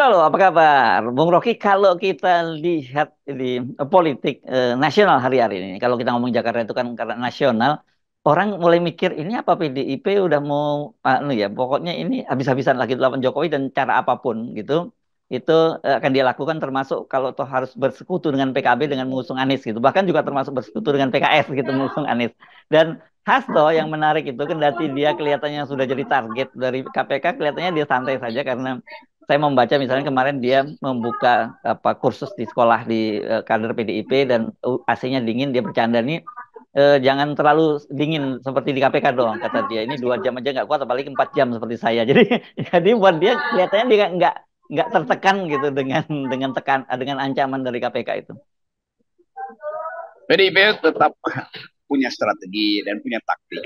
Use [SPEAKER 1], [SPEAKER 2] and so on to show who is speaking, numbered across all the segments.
[SPEAKER 1] Halo, apa kabar, Bung Rocky? Kalau kita lihat di politik nasional hari-hari ini, kalau kita ngomong Jakarta itu kan karena nasional, orang mulai mikir ini apa PDIP udah mau, ya, pokoknya ini habis-habisan lagi lawan Jokowi dan cara apapun gitu, itu akan dia lakukan termasuk kalau toh harus bersekutu dengan PKB dengan mengusung Anies gitu, bahkan juga termasuk bersekutu dengan PKS gitu mengusung Anies. Dan Hasto yang menarik itu kendati dia kelihatannya sudah jadi target dari KPK, kelihatannya dia santai saja karena saya membaca misalnya kemarin dia membuka apa kursus di sekolah di kader PDIP dan AC-nya dingin, dia bercanda nih, jangan terlalu dingin seperti di KPK dong kata dia, ini 2 jam aja nggak kuat apalagi 4 jam seperti saya. Jadi jadi buat dia kelihatannya dia nggak tertekan gitu dengan dengan ancaman dari KPK itu.
[SPEAKER 2] PDIP tetap punya strategi dan punya taktik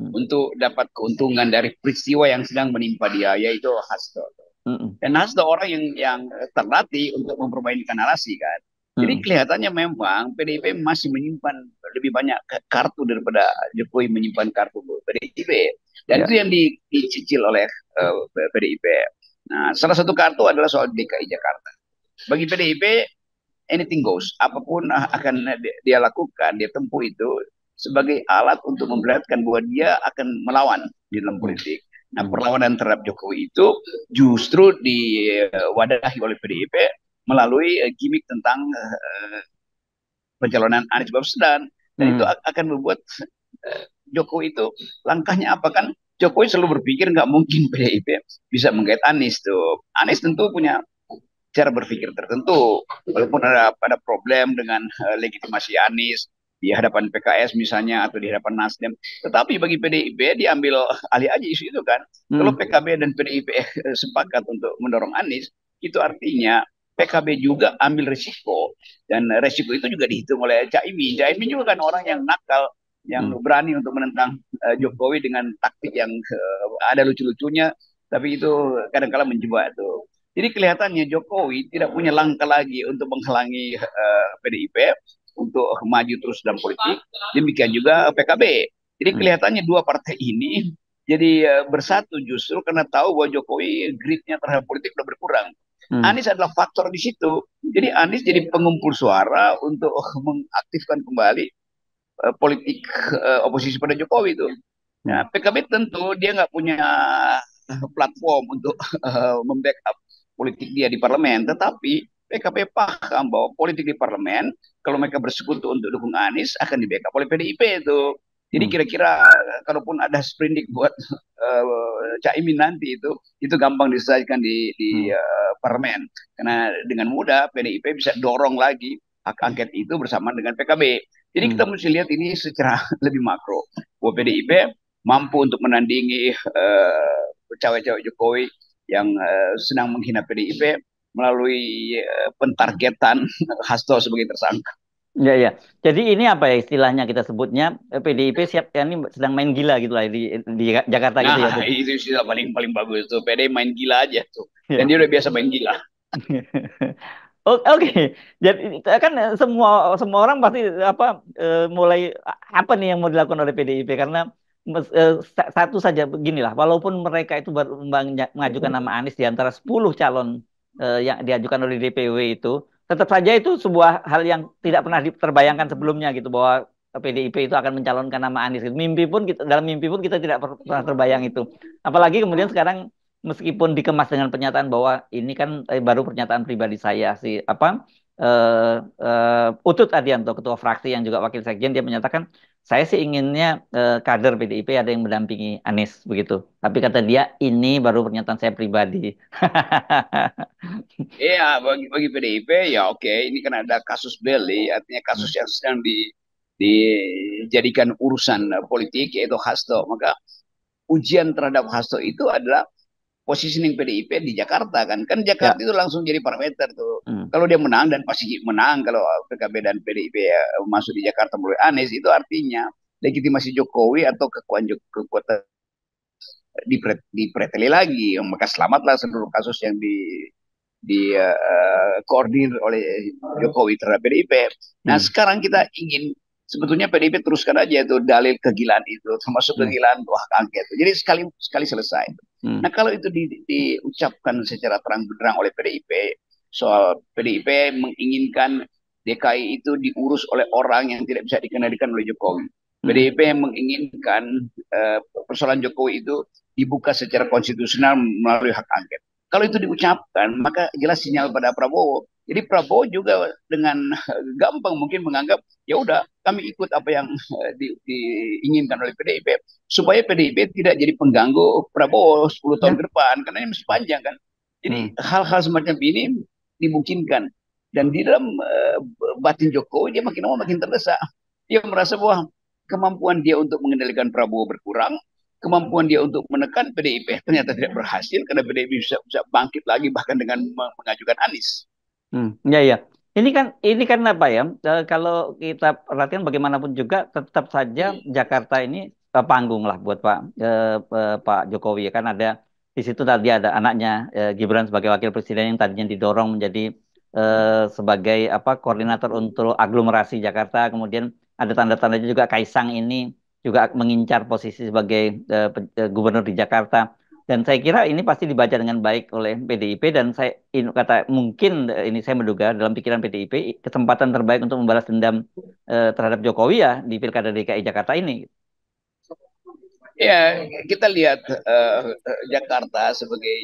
[SPEAKER 1] Hmm.
[SPEAKER 2] untuk dapat keuntungan dari peristiwa yang sedang menimpa dia, yaitu Hasto.
[SPEAKER 1] Hmm.
[SPEAKER 2] Dan Hasto orang yang terlatih untuk mempermainkan narasi kan. Jadi
[SPEAKER 1] Hmm.
[SPEAKER 2] kelihatannya memang PDIP masih menyimpan lebih banyak kartu daripada Jokowi menyimpan kartu PDIP. Dan
[SPEAKER 1] Ya.
[SPEAKER 2] itu yang dicicil oleh PDIP. Nah, salah satu kartu adalah soal DKI Jakarta. Bagi PDIP, anything goes. Apapun akan dia lakukan, dia tempuh itu sebagai alat untuk memperlihatkan bahwa dia akan melawan di dalam
[SPEAKER 1] Hmm.
[SPEAKER 2] politik. Nah,
[SPEAKER 1] Hmm.
[SPEAKER 2] perlawanan terhadap Jokowi itu justru diwadahi oleh PDIP melalui gimmick tentang pencalonan Anies Baswedan. Dan itu
[SPEAKER 1] Hmm.
[SPEAKER 2] akan membuat Jokowi itu langkahnya apa kan? Jokowi selalu berpikir nggak mungkin PDIP bisa menggait Anies tuh. Anies tentu punya cara berpikir tertentu. Walaupun ada problem dengan legitimasi Anies di hadapan PKS misalnya atau di hadapan Nasdem, tetapi bagi PDIP diambil alih aja isu itu kan. Kalau
[SPEAKER 1] Hmm.
[SPEAKER 2] PKB dan PDIP sepakat untuk mendorong Anies, itu artinya PKB juga ambil risiko dan risiko itu juga dihitung oleh Caimin. Caimin juga kan orang yang nakal, yang
[SPEAKER 1] Hmm.
[SPEAKER 2] berani untuk menentang Jokowi dengan taktik yang ada lucu-lucunya, tapi itu kadang-kala menjebak tuh. Jadi kelihatannya Jokowi tidak punya langkah lagi untuk menghalangi PDIP untuk maju terus dalam politik. Demikian juga PKB. Jadi
[SPEAKER 1] Hmm.
[SPEAKER 2] kelihatannya dua partai ini jadi bersatu justru karena tahu bahwa Jokowi gritnya terhadap politik sudah berkurang.
[SPEAKER 1] Hmm.
[SPEAKER 2] Anies adalah faktor di situ. Jadi Anies jadi pengumpul suara untuk mengaktifkan kembali politik oposisi pada Jokowi itu.
[SPEAKER 1] Hmm.
[SPEAKER 2] Nah, PKB tentu dia nggak punya platform untuk membackup politik dia di parlemen, tetapi PKB paham bahwa politik di parlemen kalau mereka bersekutu untuk dukung Anies akan di backup oleh PDIP itu. Jadi
[SPEAKER 1] Hmm.
[SPEAKER 2] kira-kira kalau pun ada sprindik buat Caimin nanti itu gampang diselesaikan di
[SPEAKER 1] Hmm.
[SPEAKER 2] parlemen karena dengan mudah PDIP bisa dorong lagi hak angket itu bersama dengan PKB. Jadi kita
[SPEAKER 1] Hmm.
[SPEAKER 2] mesti lihat ini secara lebih makro bahwa PDIP mampu untuk menandingi cawe-cawe Jokowi yang sedang menghina PDIP melalui pentargetan Hasto sebagai tersangka.
[SPEAKER 1] Ya, ya. Jadi ini apa ya istilahnya kita sebutnya, PDIP siap ya ini sedang main gila gitu lah di Jakarta gitu ya,
[SPEAKER 2] Nah,
[SPEAKER 1] Bung.
[SPEAKER 2] itu sudah paling paling bagus tuh. PD main gila aja tuh. Dan
[SPEAKER 1] Ya.
[SPEAKER 2] dia udah biasa main gila.
[SPEAKER 1] Oke, jadi kan semua semua orang pasti apa, mulai apa nih yang mau dilakukan oleh PDIP karena satu saja beginilah, walaupun mereka itu baru mengajukan nama Anies di antara 10 calon yang diajukan oleh DPW itu, tetap saja itu sebuah hal yang tidak pernah terbayangkan sebelumnya gitu bahwa PDIP itu akan mencalonkan nama Anies. Mimpi pun kita, dalam mimpi pun kita tidak pernah terbayang itu. Apalagi kemudian sekarang meskipun dikemas dengan pernyataan bahwa ini kan baru pernyataan pribadi saya sih apa, Utut Adianto ketua fraksi yang juga wakil sekjen, dia menyatakan saya sih inginnya kader PDIP ada yang mendampingi Anies begitu, tapi kata dia ini baru pernyataan saya pribadi.
[SPEAKER 2] Iya, bagi PDIP ya oke, ini kan ada kasus Beli, artinya kasus
[SPEAKER 1] Hmm.
[SPEAKER 2] yang sedang dijadikan urusan politik yaitu Hasto. Maka ujian terhadap Hasto itu adalah positioning PDIP di Jakarta kan. Kan Jakarta
[SPEAKER 1] Ya.
[SPEAKER 2] itu langsung jadi parameter tuh.
[SPEAKER 1] Hmm.
[SPEAKER 2] Kalau dia menang dan pasti menang kalau PKB dan PDIP ya, masuk di Jakarta melalui Anies itu artinya legitimasi Jokowi atau kekuatan dipreteli lagi. Maka selamatlah seluruh kasus yang di koordinir oleh Jokowi terhadap PDIP. Nah
[SPEAKER 1] Hmm.
[SPEAKER 2] sekarang kita ingin sebetulnya PDIP teruskan aja itu dalil kegilaan itu, termasuk
[SPEAKER 1] Hmm.
[SPEAKER 2] kegilaan hak angket. Jadi sekali sekali selesai.
[SPEAKER 1] Hmm.
[SPEAKER 2] Nah kalau itu diucapkan secara terang benderang oleh PDIP, soal PDIP menginginkan DKI itu diurus oleh orang yang tidak bisa dikendalikan oleh Jokowi.
[SPEAKER 1] Hmm.
[SPEAKER 2] PDIP menginginkan persoalan Jokowi itu dibuka secara konstitusional melalui hak angket. Kalau itu diucapkan, maka jelas sinyal pada Prabowo. Jadi Prabowo juga dengan gampang mungkin menganggap ya udah kami ikut apa yang diinginkan oleh PDIP supaya PDIP tidak jadi pengganggu Prabowo 10 tahun
[SPEAKER 1] Ya.
[SPEAKER 2] ke depan karena ini masih panjang kan.
[SPEAKER 1] Hmm.
[SPEAKER 2] Jadi hal-hal semacam ini dimungkinkan dan di dalam batin Jokowi dia makin lama makin terdesak. Dia merasa bahwa kemampuan dia untuk mengendalikan Prabowo berkurang, kemampuan dia untuk menekan PDIP ternyata tidak berhasil karena PDIP bisa bangkit lagi bahkan dengan mengajukan Anies.
[SPEAKER 1] Ya, ya. Ini kan apa ya? Kalau kita perhatikan bagaimanapun juga tetap saja Jakarta ini panggung lah buat Pak Jokowi ya kan ada di situ tadi ada anaknya Gibran sebagai wakil presiden yang tadinya didorong menjadi sebagai apa koordinator untuk aglomerasi Jakarta. Kemudian ada tanda-tandanya juga Kaisang ini juga mengincar posisi sebagai gubernur di Jakarta. Dan saya kira ini pasti dibaca dengan baik oleh PDIP dan kata mungkin ini saya menduga dalam pikiran PDIP kesempatan terbaik untuk membalas dendam terhadap Jokowi ya di Pilkada DKI Jakarta ini.
[SPEAKER 2] Ya, kita lihat Jakarta sebagai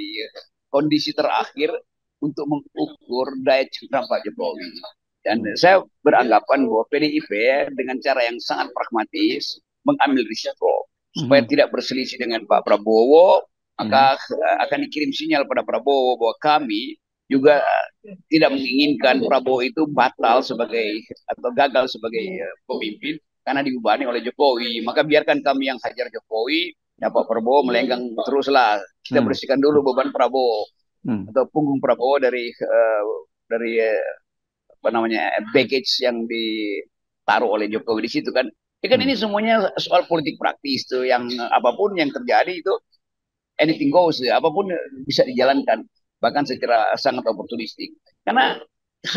[SPEAKER 2] kondisi terakhir untuk mengukur daya cengkram Pak Jokowi. Dan
[SPEAKER 1] Hmm.
[SPEAKER 2] saya beranggapan bahwa PDIP dengan cara yang sangat pragmatis mengambil risiko supaya
[SPEAKER 1] Mhm.
[SPEAKER 2] tidak berselisih dengan Pak Prabowo,
[SPEAKER 1] Mhm.
[SPEAKER 2] maka akan dikirim sinyal pada Prabowo bahwa kami juga tidak menginginkan Prabowo itu batal sebagai atau gagal sebagai pemimpin karena dibebani oleh Jokowi. Maka biarkan kami yang hajar Jokowi, ya Pak Prabowo melenggang teruslah. Kita
[SPEAKER 1] Hmm.
[SPEAKER 2] bersihkan dulu beban Prabowo
[SPEAKER 1] Hmm.
[SPEAKER 2] atau punggung Prabowo dari apa namanya baggage yang ditaruh oleh Jokowi di situ kan. Ya kan
[SPEAKER 1] Hmm.
[SPEAKER 2] ini semuanya soal politik praktis tuh yang apapun yang terjadi itu anything goes ya, apapun bisa dijalankan bahkan secara sangat oportunistik. Karena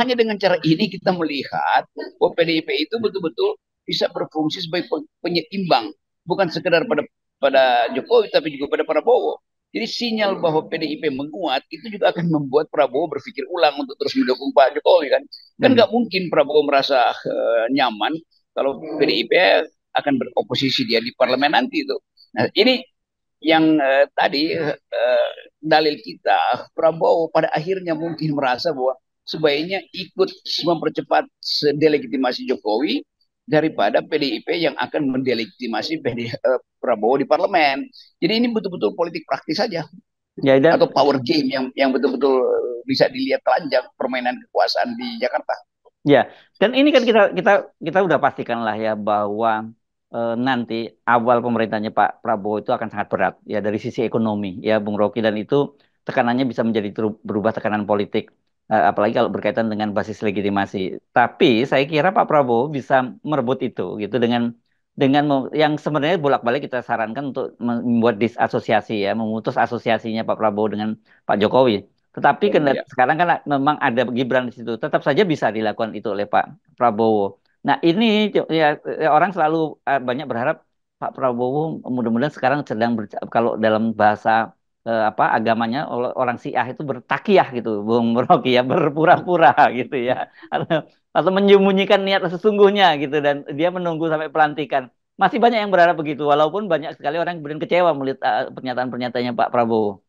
[SPEAKER 2] hanya dengan cara ini kita melihat bahwa PDIP itu betul-betul bisa berfungsi sebagai penyeimbang bukan sekedar pada Jokowi tapi juga pada Prabowo. Jadi sinyal bahwa PDIP menguat itu juga akan membuat Prabowo berpikir ulang untuk terus mendukung Pak Jokowi kan. Kan
[SPEAKER 1] Hmm.
[SPEAKER 2] nggak mungkin Prabowo merasa nyaman kalau PDIP akan beroposisi dia di parlemen nanti itu. Nah ini yang tadi dalil kita Prabowo pada akhirnya mungkin merasa bahwa sebaiknya ikut mempercepat delegitimasi Jokowi daripada PDIP yang akan mendelegitimasi Prabowo di parlemen. Jadi ini betul-betul politik praktis saja
[SPEAKER 1] Ya
[SPEAKER 2] atau
[SPEAKER 1] dan
[SPEAKER 2] power game yang betul-betul bisa dilihat telanjang permainan kekuasaan di Jakarta.
[SPEAKER 1] Ya, dan ini kan kita kita kita udah pastikan lah ya bahwa nanti awal pemerintahnya Pak Prabowo itu akan sangat berat ya dari sisi ekonomi ya Bung Rocky dan itu tekanannya bisa menjadi berubah tekanan politik apalagi kalau berkaitan dengan basis legitimasi. Tapi saya kira Pak Prabowo bisa merebut itu gitu yang sebenarnya bolak-balik kita sarankan untuk membuat disasosiasi ya, memutus asosiasinya Pak Prabowo dengan Pak Jokowi. Tetapi
[SPEAKER 2] Ya.
[SPEAKER 1] sekarang kan memang ada Gibran di situ, tetap saja bisa dilakukan itu oleh Pak Prabowo. Nah ini ya, orang selalu banyak berharap Pak Prabowo mudah-mudahan sekarang sedang kalau dalam bahasa apa agamanya orang Syiah itu bertakiyah gitu, Bung Rocky ya berpura-pura gitu ya, atau, atau menyembunyikan niat sesungguhnya gitu dan dia menunggu sampai pelantikan. Masih banyak yang berharap begitu, walaupun banyak sekali orang yang kemudian kecewa melihat pernyataan-pernyataannya Pak Prabowo.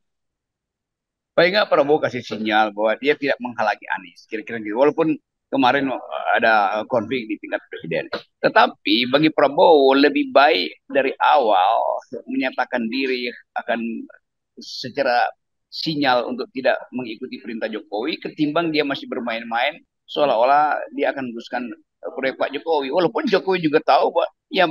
[SPEAKER 2] Paling nggak Prabowo kasih sinyal bahwa dia tidak menghalangi Anies, kira-kira gitu. Walaupun kemarin ada konflik di tingkat presiden. Tetapi bagi Prabowo lebih baik dari awal menyatakan diri akan secara sinyal untuk tidak mengikuti perintah Jokowi ketimbang dia masih bermain-main seolah-olah dia akan meneruskan proyek Pak Jokowi. Walaupun Jokowi juga tahu bahwa ya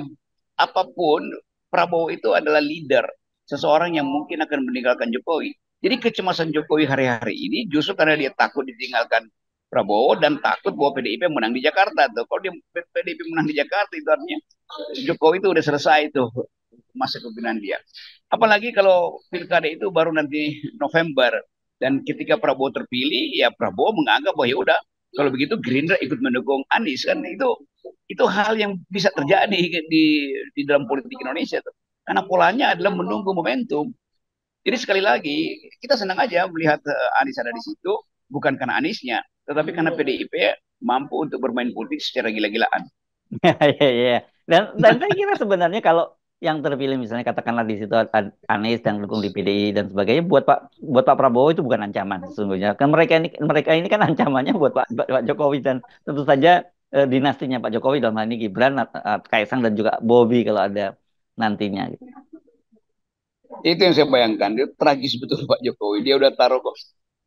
[SPEAKER 2] apapun Prabowo itu adalah leader, seseorang yang mungkin akan meninggalkan Jokowi. Jadi kecemasan Jokowi hari-hari ini justru karena dia takut ditinggalkan Prabowo dan takut bahwa PDIP menang di Jakarta. Tuh. Kalau dia PDIP menang di Jakarta itu artinya Jokowi itu udah selesai tuh masa kepemimpinan dia. Apalagi kalau pilkada itu baru nanti November dan ketika Prabowo terpilih ya Prabowo menganggap bahwa ya udah kalau begitu Gerindra ikut mendukung Anies kan itu Itu hal yang bisa terjadi di dalam politik Indonesia tuh. Karena polanya adalah menunggu momentum. Jadi sekali lagi kita senang aja melihat Anies ada di situ, bukan karena Aniesnya, tetapi karena PDIP mampu untuk bermain politik secara gila-gilaan.
[SPEAKER 1] Iya, iya. Dan saya kira sebenarnya kalau yang terpilih misalnya katakanlah di situ Anies dan dukung di PDI dan sebagainya buat Pak Prabowo itu bukan ancaman sesungguhnya. Kan mereka ini kan ancamannya buat Pak Jokowi dan tentu saja dinastinya Pak Jokowi dalam hal ini Gibran, Kaisang dan juga Bobi kalau ada nantinya gitu.
[SPEAKER 2] Itu yang saya bayangkan. Dia tragis betul Pak Jokowi. Dia udah taruh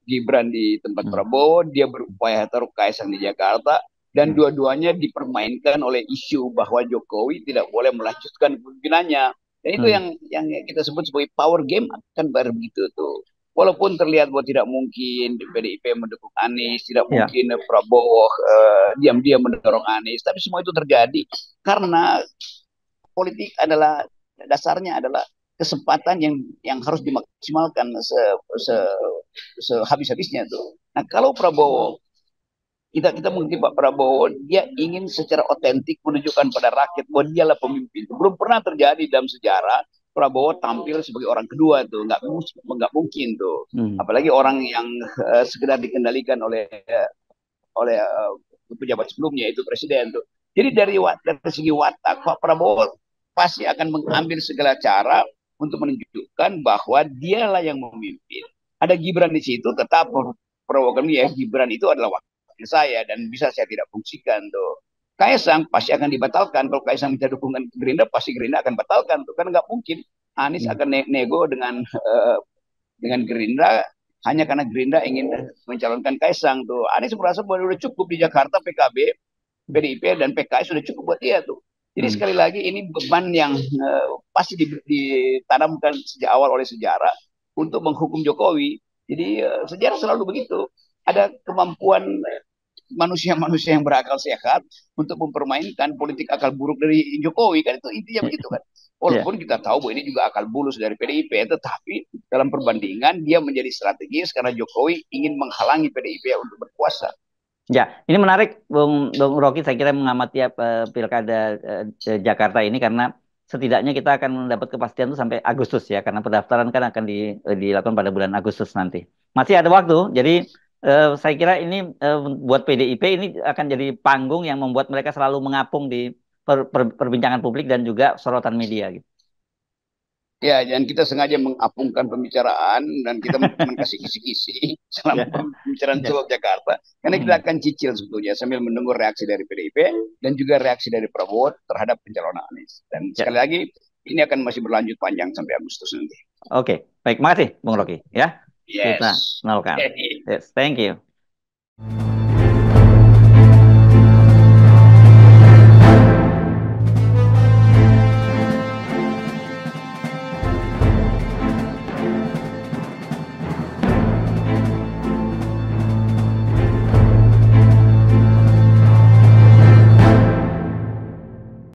[SPEAKER 2] Gibran di tempat
[SPEAKER 1] Hmm.
[SPEAKER 2] Prabowo, dia berupaya taruh Kaisang di Jakarta, dan
[SPEAKER 1] Hmm.
[SPEAKER 2] dua-duanya dipermainkan oleh isu bahwa Jokowi tidak boleh melanjutkan kepemimpinannya. Dan itu
[SPEAKER 1] Hmm.
[SPEAKER 2] yang kita sebut sebagai power game akan begitu tuh. Walaupun terlihat bahwa tidak mungkin PDIP mendukung Anies, tidak
[SPEAKER 1] Ya.
[SPEAKER 2] mungkin Prabowo diam-diam mendorong Anies, tapi semua itu terjadi karena politik adalah dasarnya adalah kesempatan yang harus dimaksimalkan se, sehabis-habisnya tuh. Nah, kalau Prabowo kita mengerti Pak Prabowo, dia ingin secara otentik menunjukkan pada rakyat bahwa dialah pemimpin. Belum pernah terjadi dalam sejarah Prabowo tampil sebagai orang kedua tuh, nggak mungkin tuh.
[SPEAKER 1] Hmm.
[SPEAKER 2] Apalagi orang yang sekedar dikendalikan oleh pejabat sebelumnya itu presiden tuh. Jadi dari segi watak Pak Prabowo pasti akan mengambil segala cara untuk menunjukkan bahwa dialah yang memimpin. Ada Gibran di situ, tetap program ya Gibran itu adalah wakil saya dan bisa saya tidak fungsikan tuh. Kaisang pasti akan dibatalkan. Kalau Kaisang minta dukungan Gerindra, pasti Gerindra akan batalkan tuh. Kan nggak mungkin Anies
[SPEAKER 1] Hmm.
[SPEAKER 2] akan nego dengan Gerindra hanya karena Gerindra ingin mencalonkan Kaisang tuh. Anies merasa bahwa sudah cukup di Jakarta PKB, PDIP dan PKS sudah cukup buat dia tuh. Jadi
[SPEAKER 1] Hmm.
[SPEAKER 2] sekali lagi ini beban yang pasti ditanamkan sejak awal oleh sejarah untuk menghukum Jokowi. Jadi sejarah selalu begitu. Ada kemampuan manusia-manusia yang berakal sehat untuk mempermainkan politik akal buruk dari Jokowi, kan itu intinya begitu kan.
[SPEAKER 1] Ya.
[SPEAKER 2] Walaupun kita tahu bahwa ini juga akal bulus dari PDIP, tetapi dalam perbandingan dia menjadi strategis karena Jokowi ingin menghalangi PDIP untuk berkuasa.
[SPEAKER 1] Ya, ini menarik, Bung Rocky. Saya kira mengamati pilkada Jakarta ini karena setidaknya kita akan mendapat kepastian itu sampai Agustus ya, karena pendaftaran kan akan dilakukan pada bulan Agustus nanti. Masih ada waktu, jadi saya kira ini buat PDIP ini akan jadi panggung yang membuat mereka selalu mengapung di perbincangan publik dan juga sorotan media gitu.
[SPEAKER 2] Ya, dan kita sengaja mengapungkan pembicaraan dan kita teman kasih kisi-kisi selama
[SPEAKER 1] Ya,
[SPEAKER 2] pembicaraan
[SPEAKER 1] ya.
[SPEAKER 2] Solo Jakarta. Karena kita
[SPEAKER 1] Hmm.
[SPEAKER 2] akan cicil sebetulnya sambil menunggu reaksi dari PDIP dan juga reaksi dari Prabowo terhadap pencalonan Anies. Dan
[SPEAKER 1] Ya,
[SPEAKER 2] sekali lagi, ini akan masih berlanjut panjang sampai Agustus nanti.
[SPEAKER 1] oke. Baik, makasih Bung Rocky ya. Kita
[SPEAKER 2] Yes.
[SPEAKER 1] nolkan. Yes, thank you.